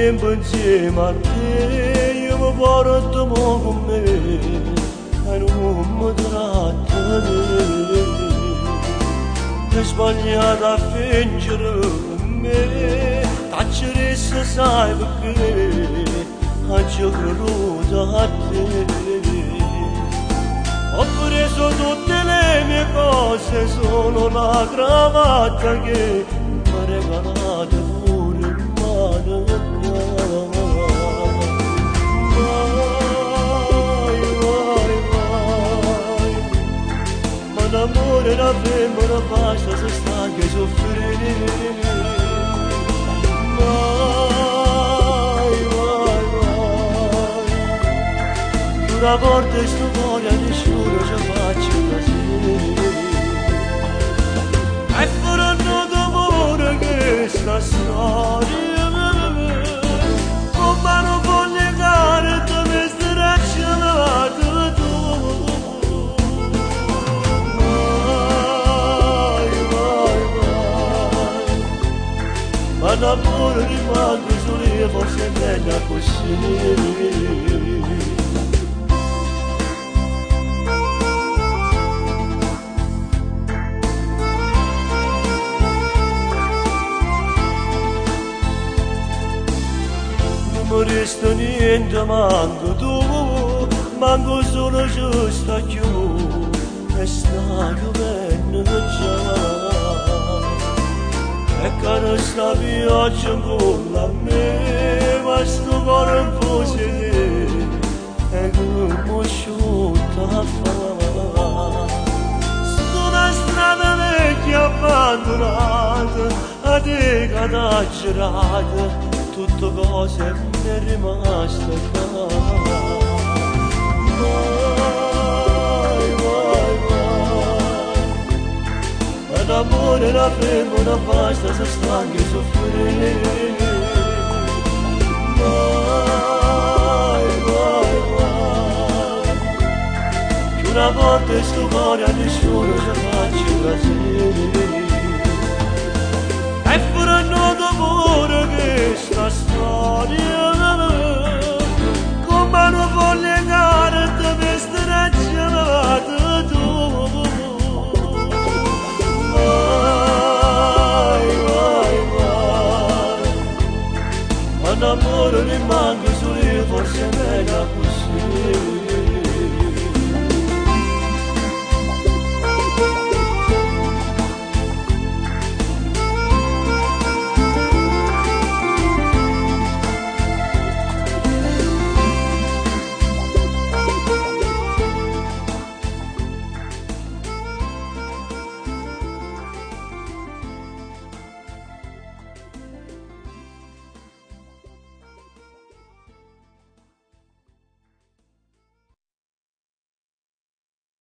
tempo insieme a te, io mi porto con me e non mi tratta te. È sbagliato a fingere me, tacceresti sai perché ho creduto a te. Ho preso tutte le mie cose, solo la cravatta che mi ha regalato pure in mano. Ma l'amore e la femmina basta se stanchi e soffrire. Una volta sto cuore di sciuro ci faccio così. E però non d'amore che sta storia, come non voglio legare te mi stracciato tu. Ma l'amore rimane solo io, forse è meglio così. Non resta niente, manco tu, manco solo giusto più, e sta piovendo già. E che sta pioggia incolla a me, ma sto cuore un po' si e come asciutta fa. Sto una strada vecchia abbandonata, a te che t'ha girata, tutte cose mi è rimasto qua. Ma l'amore e la femmina basta se stanchi e soffrire. Che una volta sto cuore a nessuno ci faccio così. E pure non d'amore che sta storia, come non voglio legare te mi stracciato tu. Ma l'amore rimane solo io, forse è meglio così.